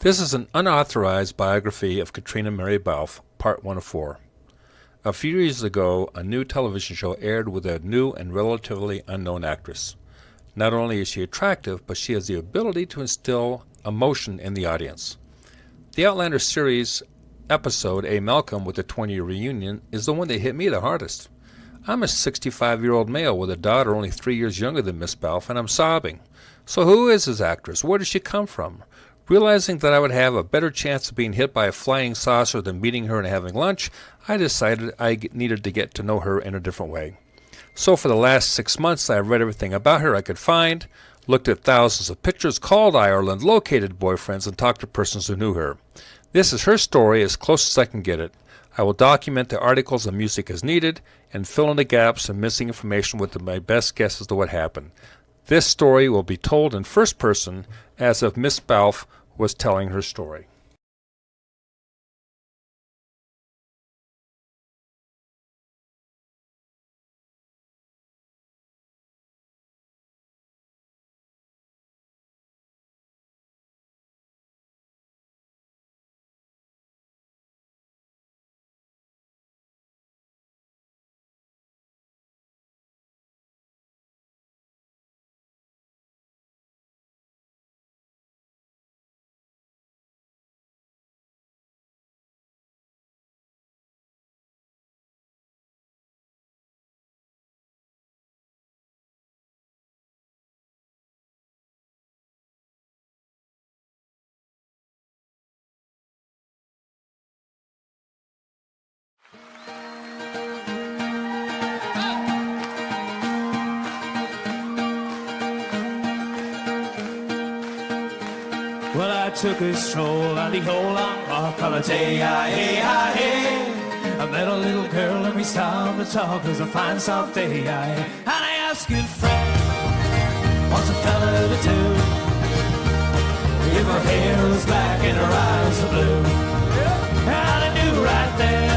This is an unauthorized biography of Caitriona Balfe, part 1 of 4. A few years ago, a new television show aired with a new and relatively unknown actress. Not only is she attractive, but she has the ability to instill emotion in the audience. The Outlander series episode, A Malcolm with the 20-year reunion, is the one that hit me the hardest. I'm a 65-year-old male with a daughter only 3 years younger than Miss Balfe, and I'm sobbing. So who is this actress? Where does she come from? Realizing that I would have a better chance of being hit by a flying saucer than meeting her and having lunch, I decided I needed to get to know her in a different way. So for the last 6 months, I have read everything about her I could find, looked at thousands of pictures, called Ireland, located boyfriends, and talked to persons who knew her. This is her story as close as I can get it. I will document the articles and music as needed and fill in the gaps and missing information with my best guess as to what happened. This story will be told in first person as if Miss Balfe was telling her story. Well, I took a stroll on the old long park holiday. I met a little girl and we stopped to talk. It was a fine soft day. And I asked good friend, what's a fella to do if her hair was black and her eyes were blue? And I knew right then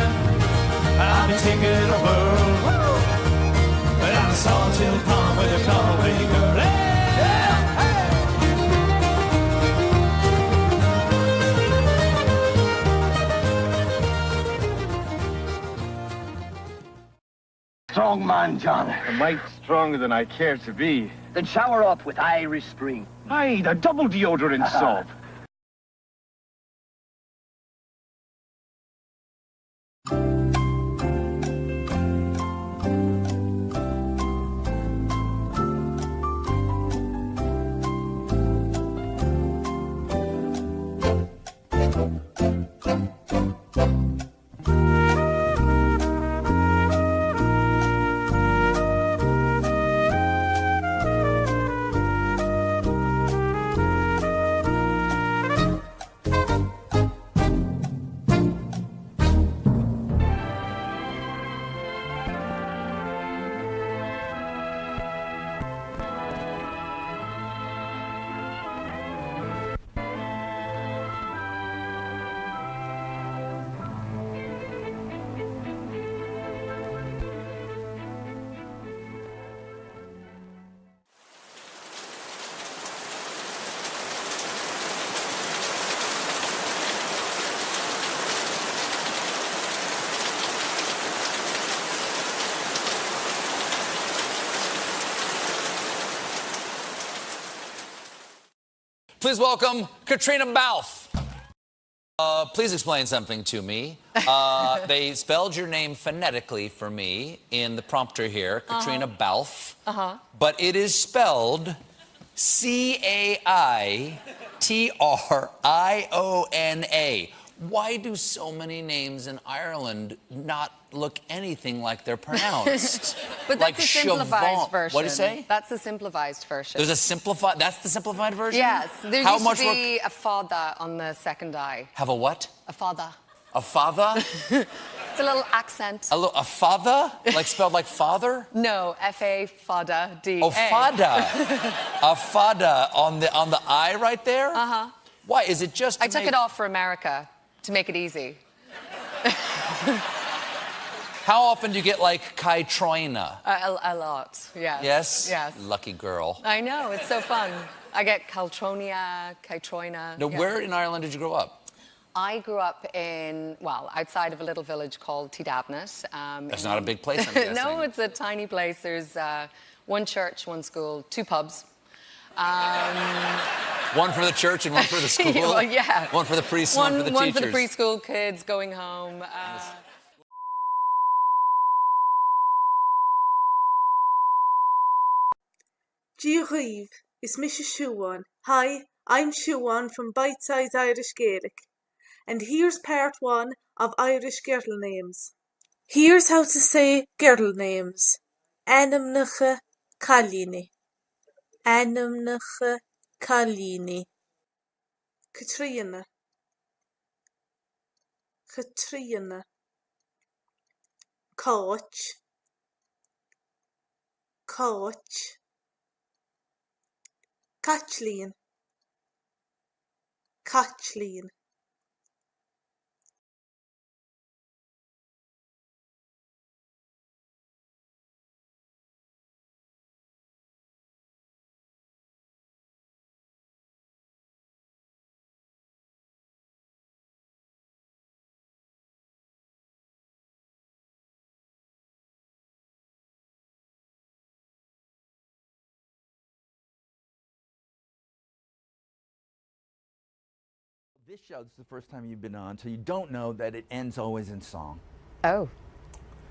I'd be taking the world. But I'm a salted palm with a Galway girl. Strong man, John. A mite stronger than I care to be. Then shower up with Irish Spring. Aye, the double deodorant soap. Please welcome Caitriona Balfe. Please explain something to me. They spelled your name phonetically for me in the prompter here, Caitriona Balfe. But it is spelled Caitriona. Why do so many names in Ireland not look anything like they're pronounced? But like that's a simplified version. What do you say? That's the simplified version. There's a simplified. That's the simplified version. Yes. There How used much to be a fada on the second I. Have a what? A fada. A father? It's a little accent. A father? Like spelled like father? No, F-A, fada, D-A. Oh, fada. A fada on the I right there? Uh-huh. Why? Is it just I took it off for America to make it easy. How often do you get, like, Caitriona? A lot, yes. Yes? Yes. Lucky girl. I know, it's so fun. I get Caltronia, Caitriona. Now, yeah. where in Ireland did you grow up? I grew up in, well, outside of a little village called Tidavnet. That's not a big place, I'm guessing. No, it's a tiny place. There's one church, one school, 2 pubs. One for the church and one for the school? Well, yeah. One for the priests, one for the One teachers. for the preschool kids going home. Díoghaíbh, is Mrs. Siobhan. Hi, I'm Siobhan from Bite Size Irish Gaelic. And here's part 1 of Irish girl names. Here's how to say girl names. Anamnacha Kalini. Anamnacha Kalini. Catriona. Catriona. Coach. Coach. Catleen. Catleen. This show, this is the first time you've been on, so you don't know that it ends always in song. Oh,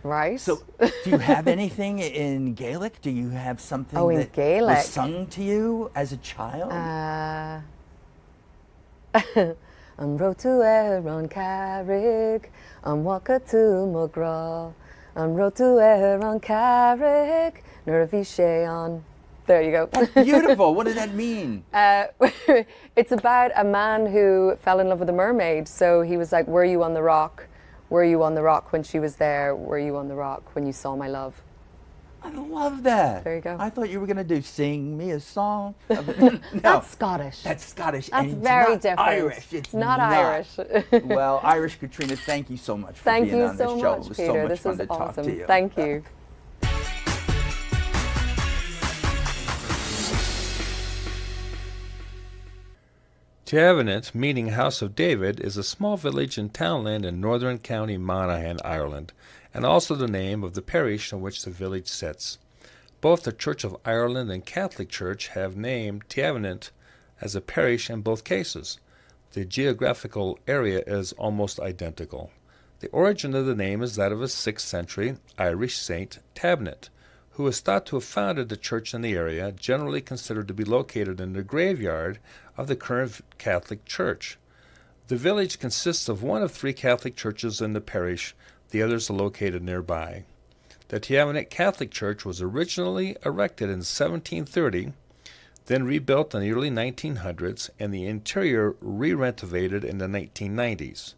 right. So, do you have anything in Gaelic? Do you have something in that Gaelic. was sung to you as a child? An rotu an carrig, an waka to mugra, an rotu an carrig, nervi on. There you go. Beautiful. What does that mean? It's about a man who fell in love with a mermaid. So he was like, were you on the rock? Were you on the rock when she was there? Were you on the rock when you saw my love? I love that. There you go. I thought you were going to do Sing Me a Song. No, That's Scottish. That's Scottish. That's and it's very not different. Irish. It's not Irish. Well, Irish Catriona, thank you so much for Thank being you on this so show. much, It was Peter. so much This fun was to talk awesome. to you. Thank you. Tavenant, meaning House of David, is a small village in townland in northern County Monaghan, Ireland, and also the name of the parish in which the village sits. Both the Church of Ireland and Catholic Church have named Tavenant as a parish in both cases. The geographical area is almost identical. The origin of the name is that of a 6th century Irish saint Tavenant, who is thought to have founded the church in the area, generally considered to be located in the graveyard of the current Catholic Church. The village consists of one of 3 Catholic churches in the parish, the others are located nearby. The Tavenant Catholic Church was originally erected in 1730, then rebuilt in the early 1900s, and the interior re-renovated in the 1990s.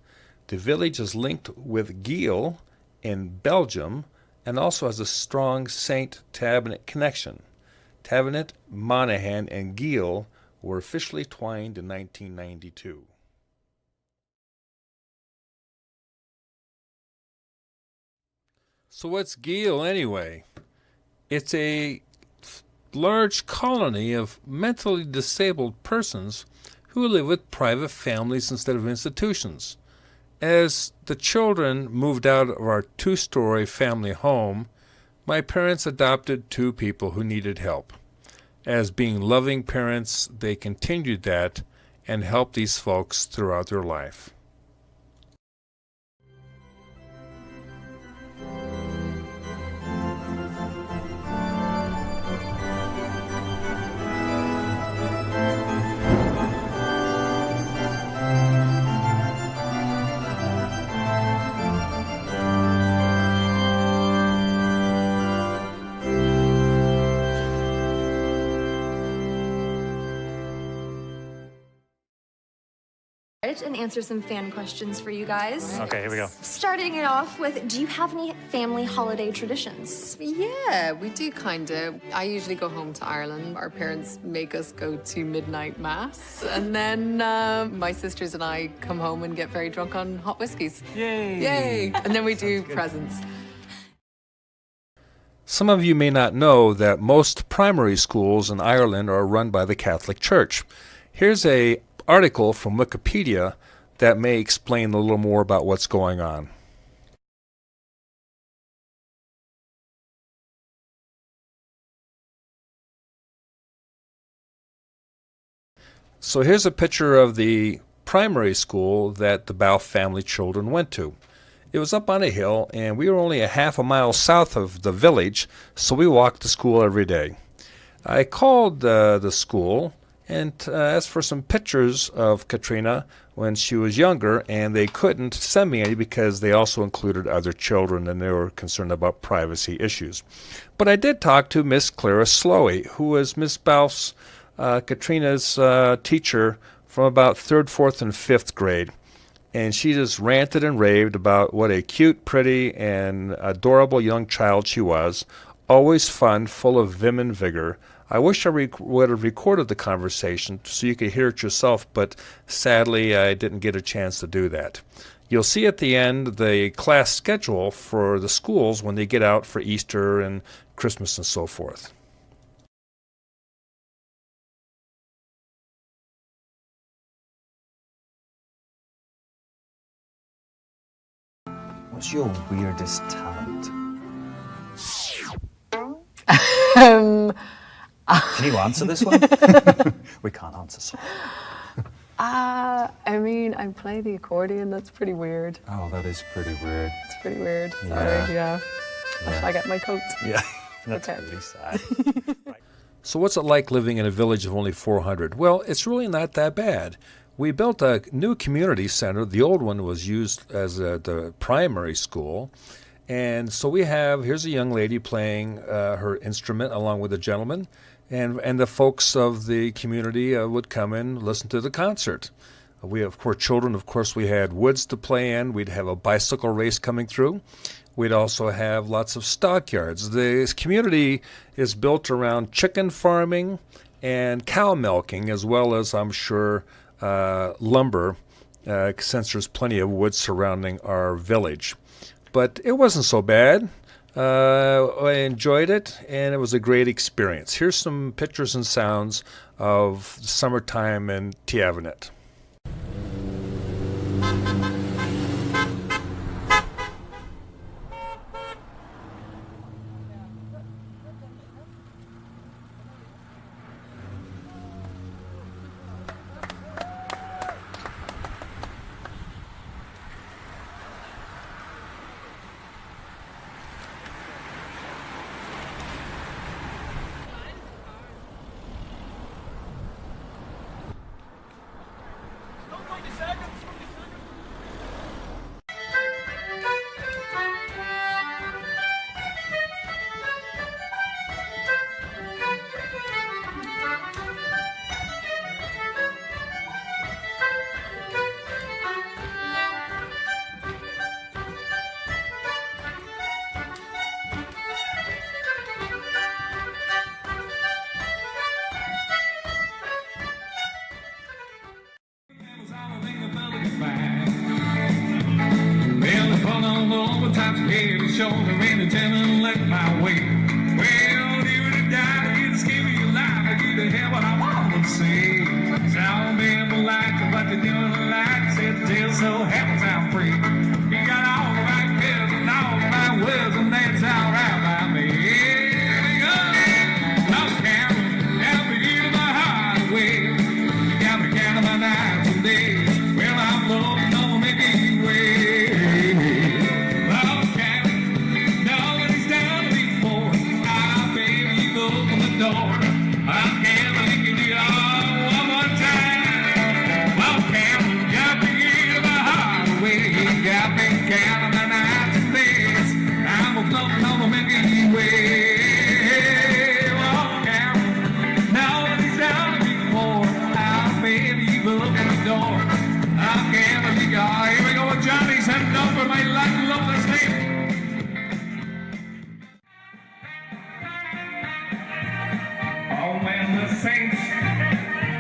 The village is linked with Giel in Belgium, and also has a strong Saint Tavenant connection. Tavenant, Monaghan, and Giel were officially twined in 1992. So what's Giel anyway? It's a large colony of mentally disabled persons who live with private families instead of institutions. As the children moved out of our 2-story family home, my parents adopted 2 people who needed help. As being loving parents, they continued that and helped these folks throughout their life. And answer some fan questions for you guys. Okay, here we go. Starting it off with, do you have any family holiday traditions? Yeah, we do kind of. I usually go home to Ireland. Our parents make us go to midnight mass. And then my sisters and I come home and get very drunk on hot whiskies. Yay! Yay! And then we do presents. Some of you may not know that most primary schools in Ireland are run by the Catholic Church. Here's an article from Wikipedia that may explain a little more about what's going on. So here's a picture of the primary school that the Balfe family children went to. It was up on a hill, and we were only a half a mile south of the village, so we walked to school every day. I called the school and asked for some pictures of Catriona when she was younger, and they couldn't send me any because they also included other children and they were concerned about privacy issues. But I did talk to Miss Clara Slowey, who was Miss Balfe's, Catriona's teacher from about 3rd, 4th, and 5th grade. And she just ranted and raved about what a cute, pretty, and adorable young child she was, always fun, full of vim and vigor. I wish I would have recorded the conversation so you could hear it yourself, but sadly I didn't get a chance to do that. You'll see at the end the class schedule for the schools when they get out for Easter and Christmas and so forth. What's your weirdest talent? Can you answer this one? We can't answer so. I mean, I play the accordion. That's pretty weird. Oh, that is pretty weird. It's pretty weird. Sorry, Yeah. Should I get my coat? Yeah, that's Okay. really sad. So what's it like living in a village of only 400? Well, it's really not that bad. We built a new community center. The old one was used as the primary school. And so here's a young lady playing her instrument along with a gentleman. And the folks of the community would come in and listen to the concert. We have, for children, of course, we had woods to play in. We'd have a bicycle race coming through. We'd also have lots of stockyards. This community is built around chicken farming and cow milking, as well as, I'm sure, lumber, since there's plenty of wood surrounding our village. But it wasn't so bad. I enjoyed it, and it was a great experience. Here's some pictures and sounds of summertime in Tiavanit. Shoulder and the tenant left my way. Well, you to die, you to scare me alive, I do to hear what I want to say. Sound in the light, what you doing the light, said jail so happens I'm free. You got all the right pills and all the right words, and that's all right by me. Here we go. Lost count, help me get my heart away. You got me counting my nights and days. Well, I'm loading on the Mickey way. Here we go with Johnny's heading over my Latin love the sleep. Oh, when the saints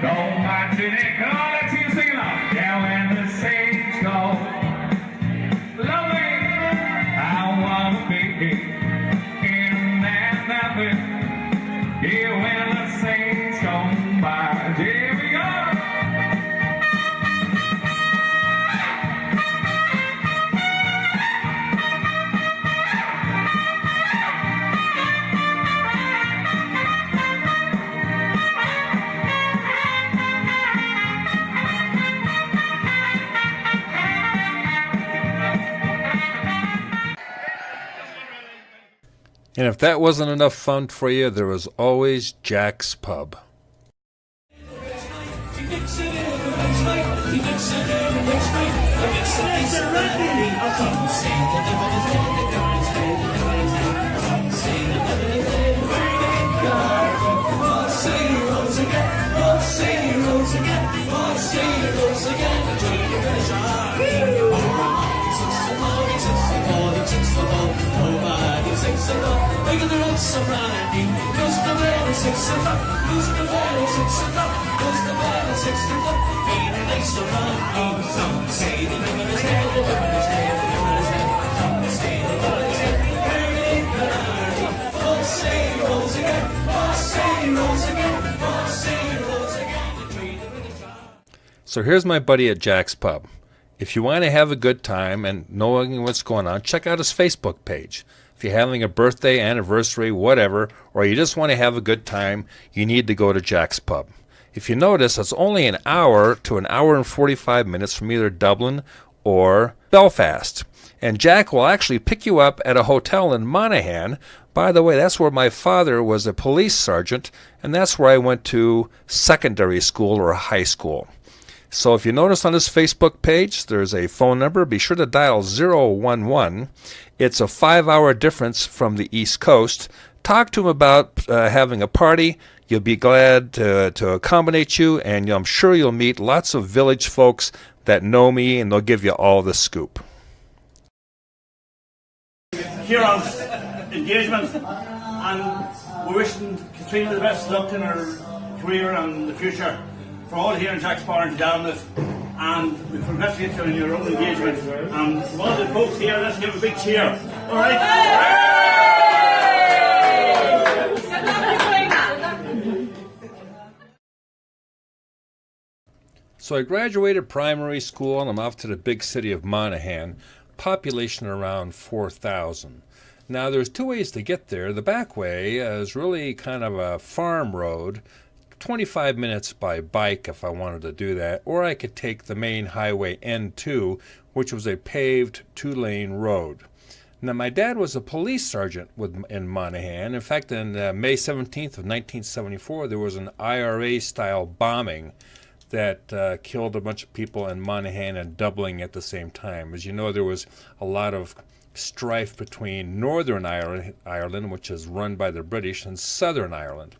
go marching in, come on, let's hear you sing along. Yeah, when the saints go, lovely, I wanna be in that. And if that wasn't enough fun for you, there was always Jack's Pub. So here's my buddy at Jack's Pub. If you want to have a good time and knowing what's going on, check out his Facebook page. If you're having a birthday, anniversary, whatever, or you just want to have a good time, you need to go to Jack's Pub. If you notice, it's only an hour to an hour and 45 minutes from either Dublin or Belfast. And Jack will actually pick you up at a hotel in Monaghan. By the way, that's where my father was a police sergeant, and that's where I went to secondary school or high school. So if you notice on his Facebook page, there's a phone number. Be sure to dial 011. It's a 5-hour difference from the East Coast. Talk to him about having a party. You'll be glad to accommodate you, and I'm sure you'll meet lots of village folks that know me, and they'll give you all the scoop. Kieran's engagement, and we're wishing Catriona the best luck in her career and the future. For all here in Jack's Bar and down it, and we congratulate you on your own engagement. And from all the folks here, let's give a big cheer. All right? So I graduated primary school, and I'm off to the big city of Monaghan, population around 4,000. Now there's two ways to get there. The back way is really kind of a farm road, 25 minutes by bike if I wanted to do that, or I could take the main highway N2, which was a paved 2-lane road. Now my dad was a police sergeant in Monaghan. In fact, on May 17th of 1974, there was an IRA-style bombing that killed a bunch of people in Monaghan and Dublin at the same time. As you know, there was a lot of strife between Northern Ireland, which is run by the British, and Southern Ireland.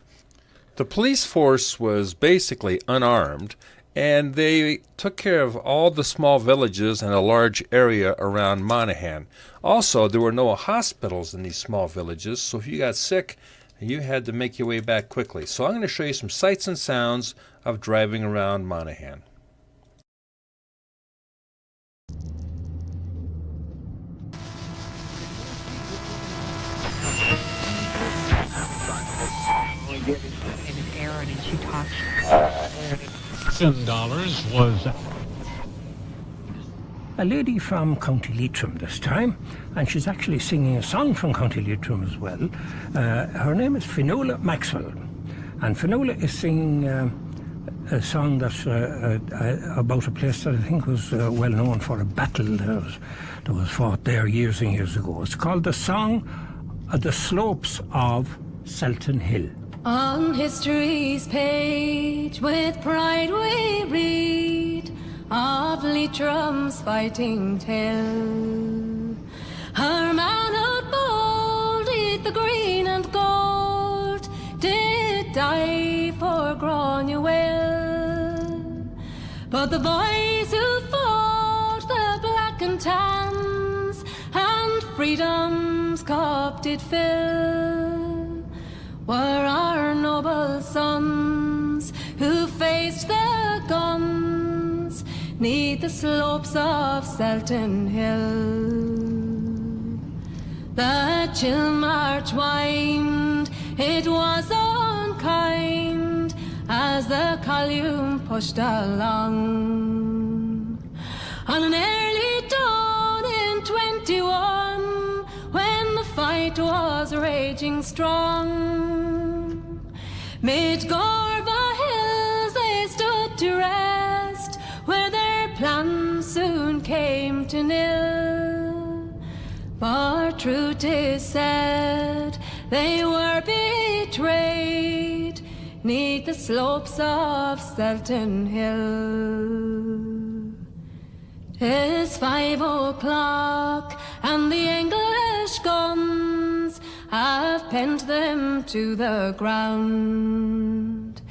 The police force was basically unarmed, and they took care of all the small villages and a large area around Monaghan. Also, there were no hospitals in these small villages, so if you got sick, you had to make your way back quickly. So I'm going to show you some sights and sounds of driving around Monaghan. $10 was a lady from County Leitrim this time, and she's actually singing a song from County Leitrim as well. Her name is Finola Maxwell, and Finola is singing a song that's about a place that I think was well known for a battle that was fought there years and years ago. It's called the Song of the Slopes of Selton Hill. On history's page with pride we read of Leitrim's fighting tale. Her manhood bold, eat the green and gold, did die for Granuaile. But the boys who fought the black and tans and freedom's cup did fill were our noble sons who faced the guns 'neath the slopes of Selton Hill. The chill March wind, it was unkind as the column pushed along. On an early dawn in 21, when the fight was raging strong, mid Gorva hills they stood to rest, where their plans soon came to nil. But true 'tis said, they were betrayed 'neath the slopes of Selton Hill. 'Tis 5 o'clock and the English guns have penned them to the ground.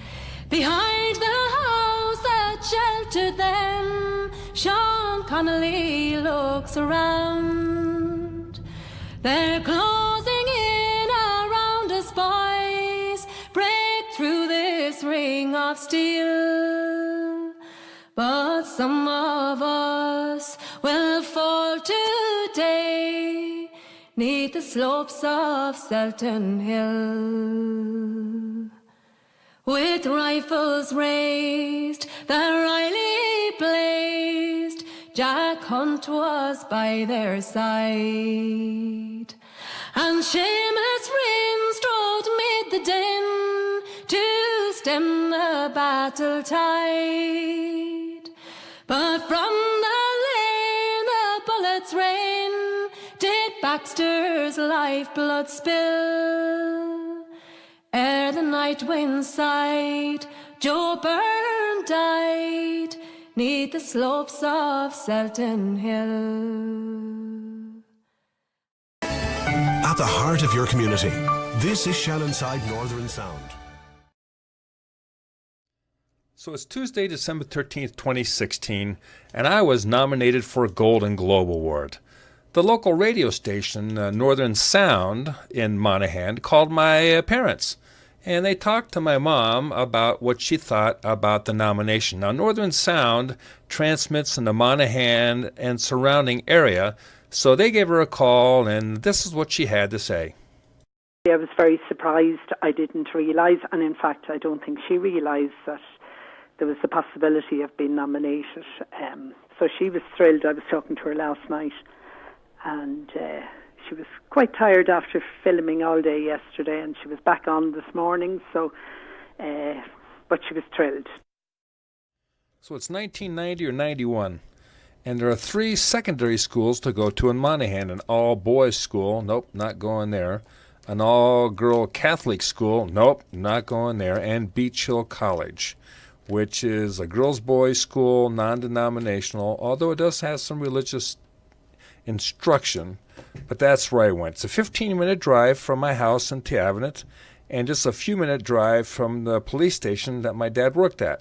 Behind the house that sheltered them, Sean Connolly looks around. They're closing in around us, boys. Break through this ring of steel. But some of us will fall today 'neath the slopes of Selton Hill. With rifles raised, the Riley blazed, Jack Hunt was by their side. And Seamus Rhin strode mid the din to stem the battle tide. But from the lane the bullets rain, did Baxter's lifeblood spill. Ere the night wind sighed, Joe Byrne died 'neath the slopes of Selton Hill. At the heart of your community, this is Shannonside Northern Sound. So it's Tuesday, December 13th, 2016, and I was nominated for a Golden Globe Award. The local radio station, Northern Sound in Monaghan, called my parents, and they talked to my mom about what she thought about the nomination. Now, Northern Sound transmits in the Monaghan and surrounding area, so they gave her a call, and this is what she had to say. I was very surprised. I didn't realise, and in fact, I don't think she realised that there was the possibility of being nominated. So she was thrilled. I was talking to her last night, and she was quite tired after filming all day yesterday, and she was back on this morning, but she was thrilled. So it's 1990 or 91, and there are 3 secondary schools to go to in Monaghan: an all-boys school, nope, not going there; an all-girl Catholic school, nope, not going there; and Beach Hill College, which is a girls-boys school, non-denominational, although it does have some religious instruction, but that's where I went. It's a 15-minute drive from my house in Tiavenant, and just a few-minute drive from the police station that my dad worked at.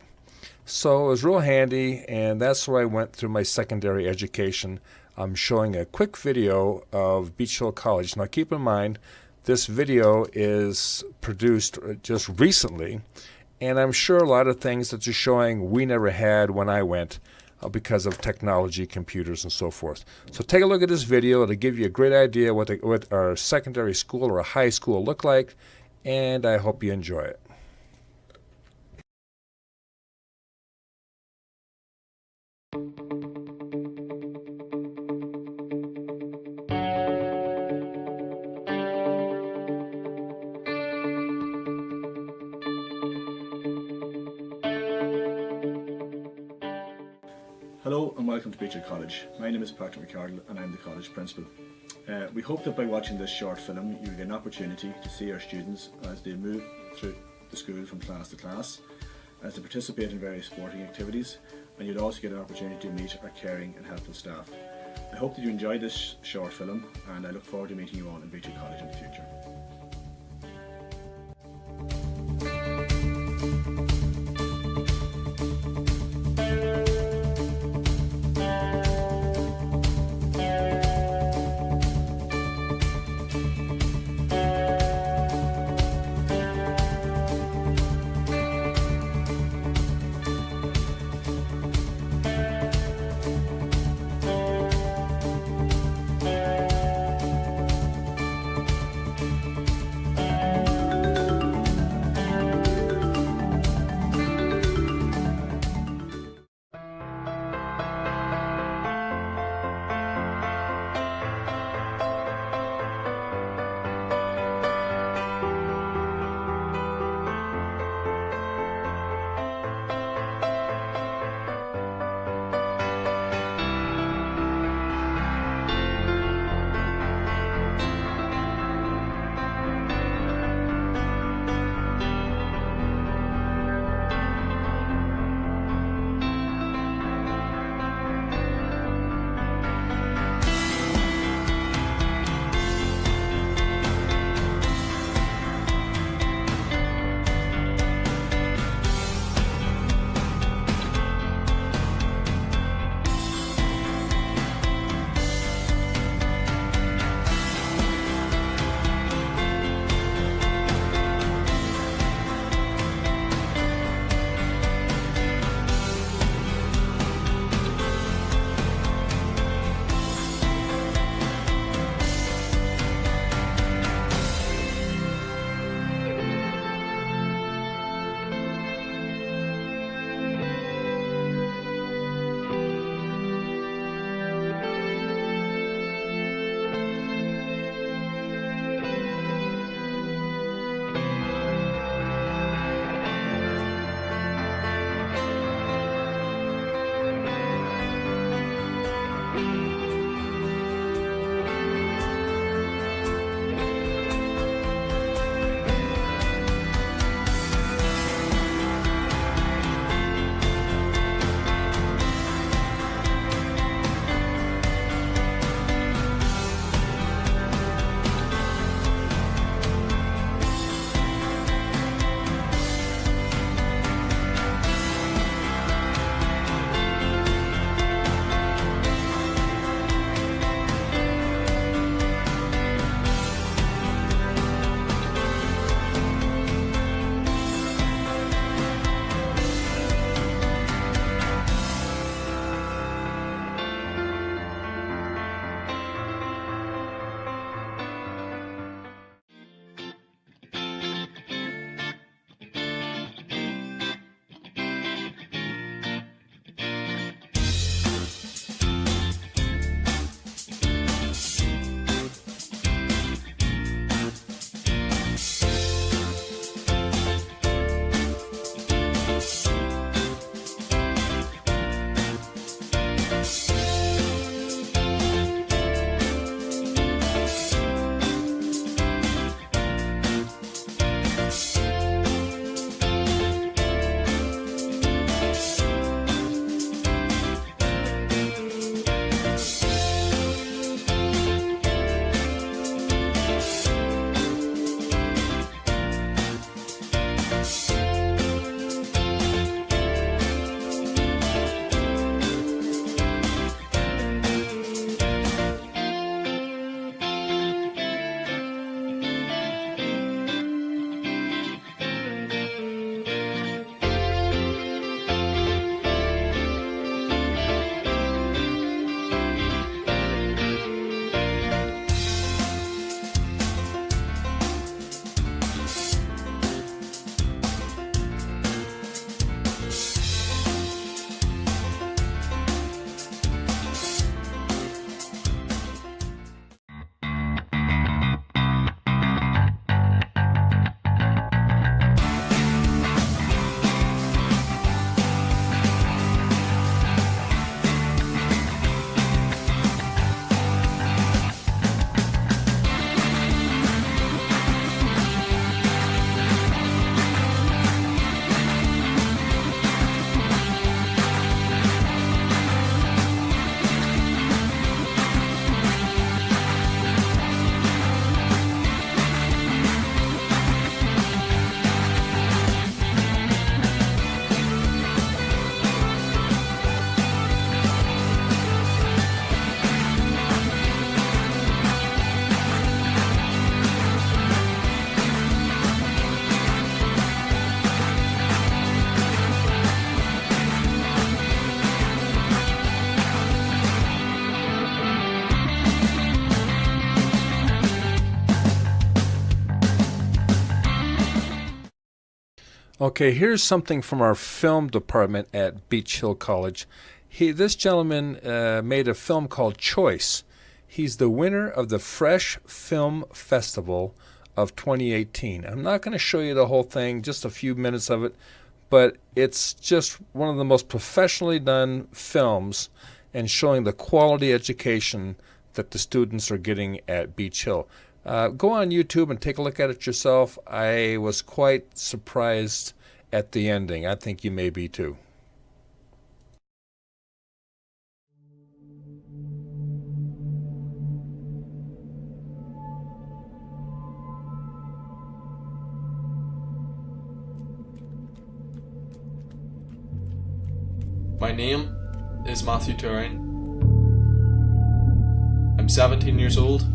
So it was real handy, and that's where I went through my secondary education. I'm showing a quick video of Beach Hill College. Now keep in mind, this video is produced just recently, and I'm sure a lot of things that you're showing we never had when I went, because of technology, computers, and so forth. So take a look at this video. It'll give you a great idea what our secondary school or a high school look like, and I hope you enjoy it. Hello and welcome to Beach Hill College. My name is Patrick McCardle and I'm the college principal. We hope that by watching this short film you get an opportunity to see our students as they move through the school from class to class, as they participate in various sporting activities, and you'll also get an opportunity to meet our caring and helpful staff. I hope that you enjoyed this short film, and I look forward to meeting you all in Beach Hill College in the future. Okay, here's something from our film department at Beach Hill College. This gentleman made a film called Choice. He's the winner of the Fresh Film Festival of 2018. I'm not going to show you the whole thing, just a few minutes of it, but it's just one of the most professionally done films and showing the quality education that the students are getting at Beach Hill. Go on YouTube and take a look at it yourself. I was quite surprised at the ending. I think you may be too. My name is Matthew Turing. I'm 17 years old.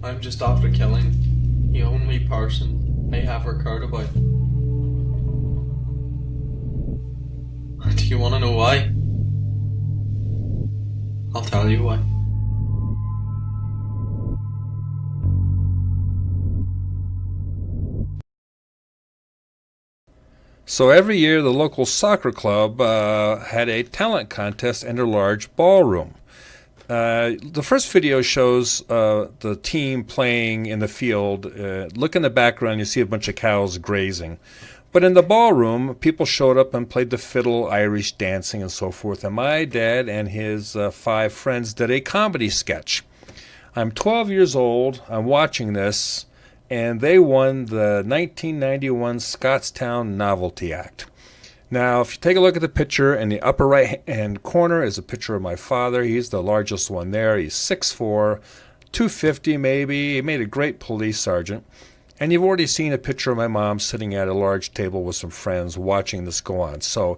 I'm just after killing the only person I ever cared about. Do you want to know why? I'll tell you why. So every year the local soccer club had a talent contest in a large ballroom. The first video shows the team playing in the field. Look in the background, you see a bunch of cows grazing. But in the ballroom, people showed up and played the fiddle, Irish dancing, and so forth. And my dad and his 5 friends did a comedy sketch. I'm 12 years old, I'm watching this, and they won the 1991 Scottstown Novelty Act. Now, if you take a look at the picture, in the upper right-hand corner is a picture of my father. He's the largest one there. He's 6'4", 250 maybe. He made a great police sergeant. And you've already seen a picture of my mom sitting at a large table with some friends watching this go on. So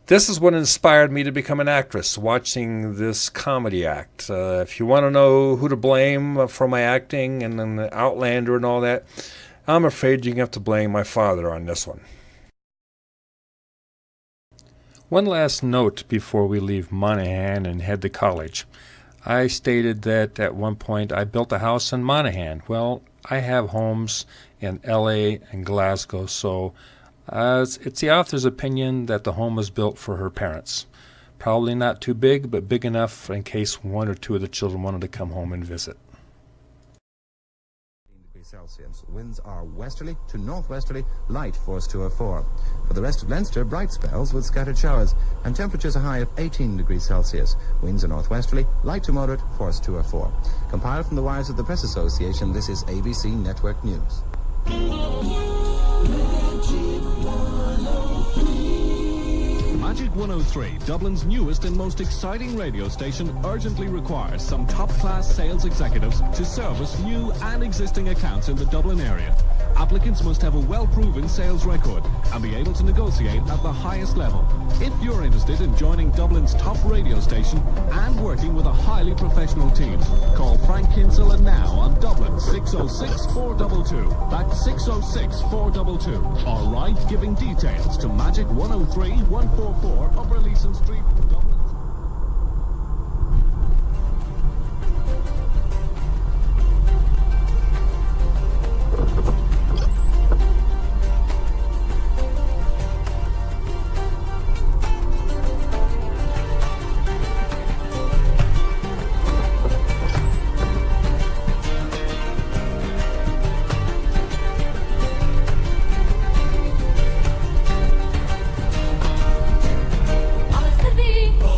this is what inspired me to become an actress, watching this comedy act. If you want to know who to blame for my acting and then the Outlander and all that, I'm afraid you're going to have to blame my father on this one. One last note before we leave Monaghan and head to college. I stated that at one point I built a house in Monaghan. Well, I have homes in LA and Glasgow, so it's the author's opinion that the home was built for her parents. Probably not too big, but big enough in case 1 or 2 of the children wanted to come home and visit. Celsius. Winds are westerly to northwesterly, light force 204. For the rest of Leinster, bright spells with scattered showers, and temperatures a high of 18 degrees Celsius. Winds are northwesterly, light to moderate, force 204. Compiled from the wires of the Press Association, this is ABC Network News. Magic 103, Dublin's newest and most exciting radio station, urgently requires some top-class sales executives to service new and existing accounts in the Dublin area. Applicants must have a well-proven sales record and be able to negotiate at the highest level. If you're interested in joining Dublin's top radio station and working with a highly professional team, call Frank Kinsella now on Dublin 606-422. That's 606-422. Or write giving details to Magic 103-144 Upper Leeson Street, Dublin. Alles te wie.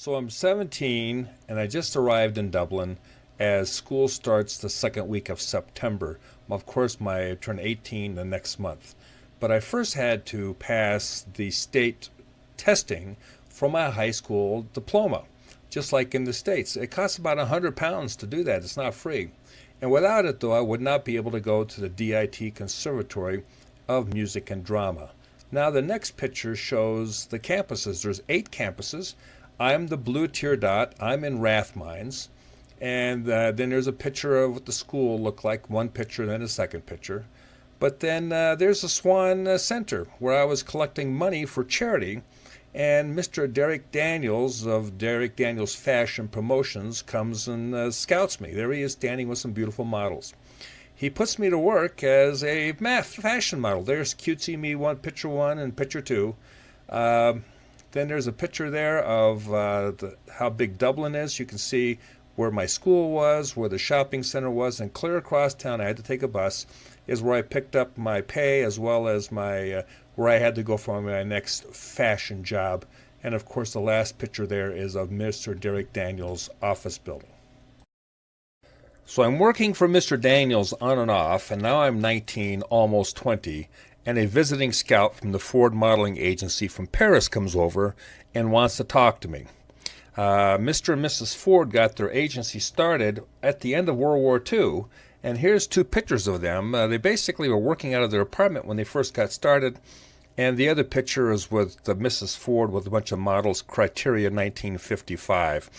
So I'm 17 and I just arrived in Dublin as school starts the second week of September. Of course, I turn 18 the next month. But I first had to pass the state testing for my high school diploma, just like in the States. It costs about £100 to do that. It's not free. And without it, though, I would not be able to go to the DIT Conservatory of Music and Drama. Now, the next picture shows the campuses. There's 8 campuses. I'm the blue tear dot. I'm in Rathmines. And then there's a picture of what the school looked like, one picture, then a second picture. But then there's the Swan Center, where I was collecting money for charity. And Mr. Derek Daniels of Derek Daniels Fashion Promotions comes and scouts me. There he is standing with some beautiful models. He puts me to work as a fashion model. There's cutesy me picture one and picture two. Then there's a picture there of how big Dublin is. You can see where my school was, where the shopping center was, and clear across town, I had to take a bus, is where I picked up my pay as well as my where I had to go for my next fashion job. And of course, the last picture there is of Mr. Derek Daniels' office building. So I'm working for Mr. Daniels on and off, and now I'm 19, almost 20, and a visiting scout from the Ford Modeling Agency from Paris comes over and wants to talk to me. Mr. and Mrs. Ford got their agency started at the end of World War II, and here's 2 pictures of them. They basically were working out of their apartment when they first got started, and the other picture is with Mrs. Ford with a bunch of models, Caitriona 1955.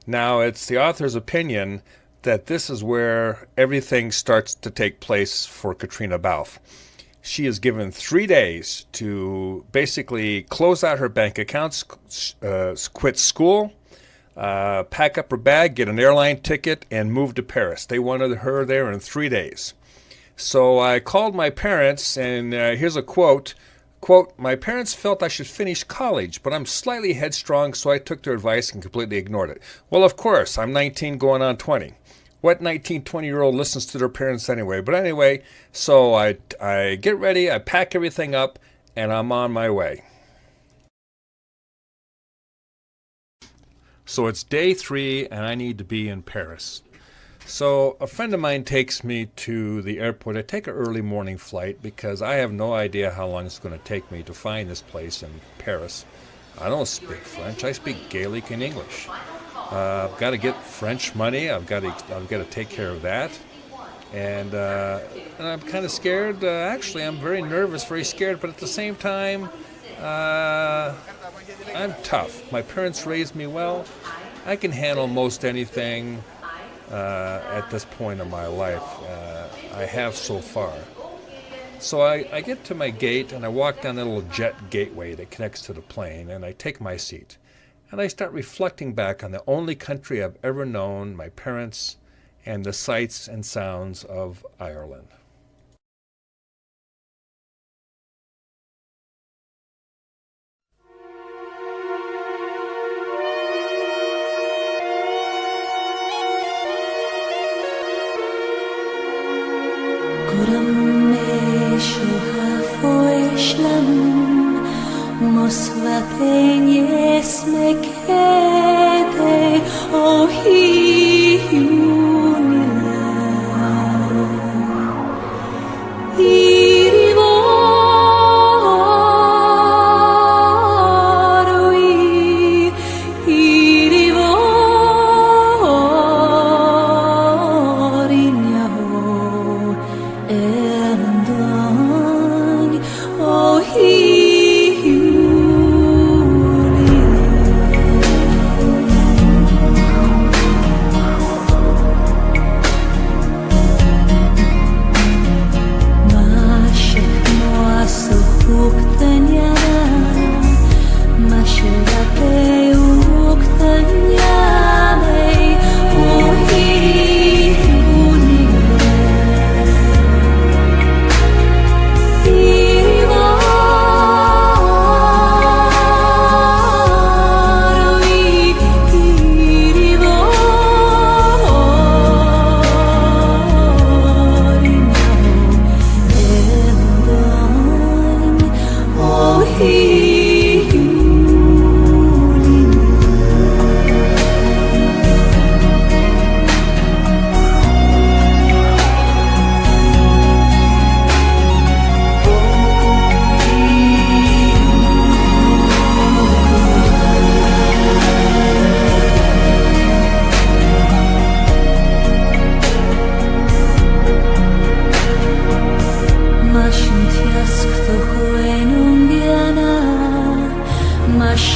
Now, it's the author's opinion that this is where everything starts to take place for Caitriona Balfe. She is given 3 days to basically close out her bank accounts, quit school, pack up her bag, get an airline ticket, and move to Paris. They wanted her there in 3 days. So I called my parents, and here's a quote. Quote, "My parents felt I should finish college, but I'm slightly headstrong, so I took their advice and completely ignored it." Well, of course, I'm 19 going on 20. What 19, 20-year-old listens to their parents anyway? But anyway, so I get ready, I pack everything up, and I'm on my way. So it's day 3, and I need to be in Paris. So a friend of mine takes me to the airport. I take an early morning flight because I have no idea how long it's going to take me to find this place in Paris. I don't speak French. I speak Gaelic and English. I've got to get French money. I've got to take care of that. And I'm kind of scared. Actually, I'm very nervous, very scared. But at the same time, I'm tough. My parents raised me well. I can handle most anything at this point in my life. I have so far. So I get to my gate, and I walk down the little jet gateway that connects to the plane, and I take my seat. And I start reflecting back on the only country I've ever known, my parents, and the sights and sounds of Ireland.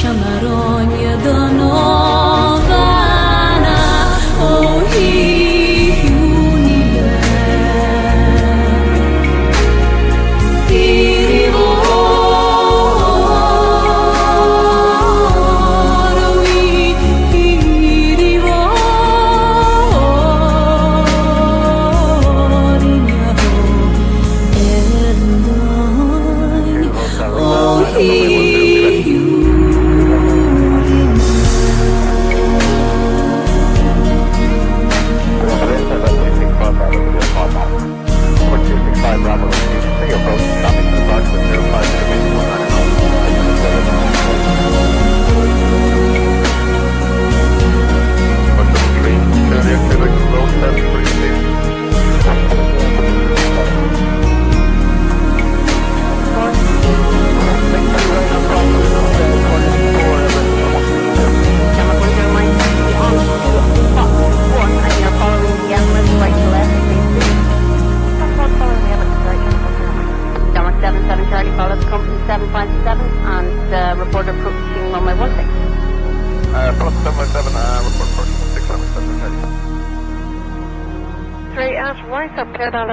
Chamaronha da Novana, oh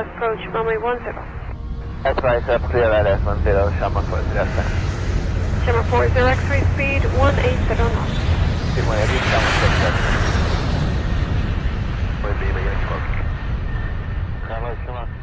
Approach runway 10. That's right, up clear LS 10, Shamrock 40, that's fine. Shamrock 40, X-ray speed 180 knots. Good way, every Shamrock 40, we'll leave again, Come on.